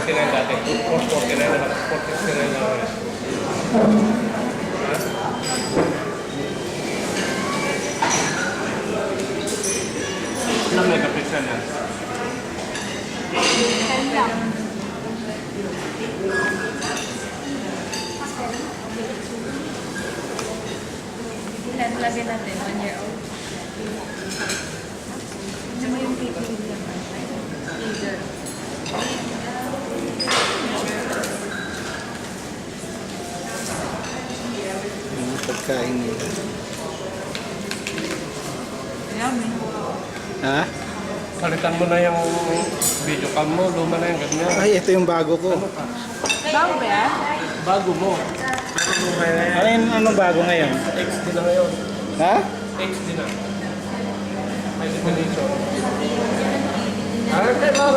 449 dati. 449 na lang. 469 na lang. Ha? Ilang megapixel yan? 10 lang. Ilan lagyan natin? 1 year old. Ano mo yung pipili naman? Either. Yung pagkain nila. Yummy. Ha? Palitan mo na yung video cam mo. Luma na yung ganyan. Ay, ito yung bago ko. Ano ka? Bago ba yan? Bago mo. Ano yung anong bago ngayon? XD na ngayon. Ha? XD na. May definition. Ah, kailangan